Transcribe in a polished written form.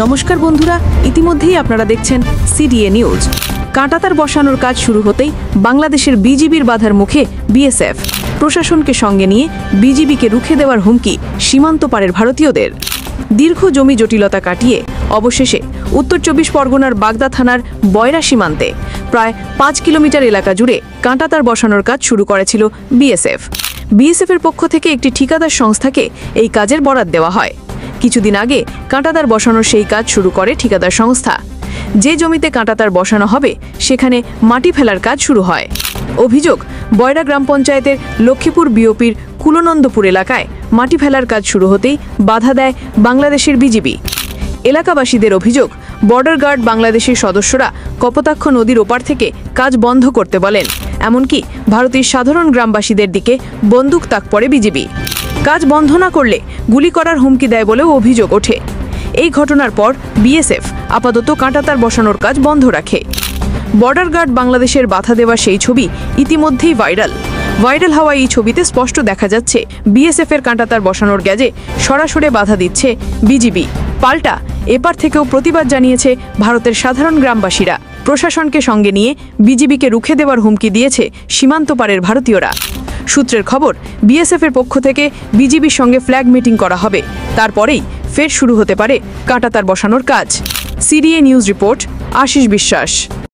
নমস্কার বন্ধুরা, ইতিমধ্যেই আপনারা দেখছেন সিডিএ নিউজ। কাঁটাতার বসানোর কাজ শুরু হতেই বাংলাদেশের বিজিবির বাধার মুখে বিএসএফ। প্রশাসনকে সঙ্গে নিয়ে বিজিবিকে রুখে দেওয়ার হুমকি সীমান্ত পারের ভারতীয়দের। দীর্ঘ জমি জটিলতা কাটিয়ে অবশেষে উত্তর 24 পরগনার বাগদা থানার বয়রা সীমান্তে প্রায় 5 কিলোমিটার এলাকা জুড়ে কাঁটাতার বসানোর কাজ শুরু করেছিল বিএসএফ। বিএসএফের পক্ষ থেকে একটি ঠিকাদার সংস্থাকে এই কাজের বরাত দেওয়া হয়। কিছুদিন আগে কাঁটাতার বসানোর সেই কাজ শুরু করে ঠিকাদার সংস্থা। যে জমিতে কাঁটাতার বসানো হবে সেখানে মাটি ফেলার কাজ শুরু হয়। অভিযোগ, বয়রা গ্রাম পঞ্চায়েতের লক্ষ্মীপুর বিওপির কুলনন্দপুর এলাকায় মাটি ফেলার কাজ শুরু হতেই বাধা দেয় বাংলাদেশের বিজিবি। এলাকাবাসীদের অভিযোগ, বর্ডার গার্ড বাংলাদেশের সদস্যরা কপোতাক্ষ নদীর ওপার থেকে কাজ বন্ধ করতে বলেন। এমনকি ভারতের সাধারণ গ্রামবাসীদের দিকে বন্দুক তাক পড়ে বিজিবি। কাজ বন্ধ না করলে গুলি করার হুমকি দেয় বলেও অভিযোগ ওঠে। এই ঘটনার পর বিএসএফ আপাতত কাঁটাতার বসানোর কাজ বন্ধ রাখে। বর্ডার গার্ড বাংলাদেশের বাধা দেওয়া সেই ছবি ইতিমধ্যেই ভাইরাল হওয়া এই ছবিতে স্পষ্ট দেখা যাচ্ছে বিএসএফের কাঁটাতার বসানোর কাজে সরাসরি বাধা দিচ্ছে বিজিবি। পাল্টা এপার থেকেও প্রতিবাদ জানিয়েছে ভারতের সাধারণ গ্রামবাসীরা। প্রশাসনকে সঙ্গে নিয়ে বিজিবিকে রুখে দেওয়ার হুমকি দিয়েছে সীমান্ত পারের ভারতীয়রা। সূত্রের খবর, বিএসএফের পক্ষ থেকে বিজিবির সঙ্গে ফ্ল্যাগ মিটিং করা হবে। তারপরেই ফের শুরু হতে পারে কাঁটাতার বসানোর কাজ। সিডিএ নিউজ রিপোর্ট, আশিস বিশ্বাস।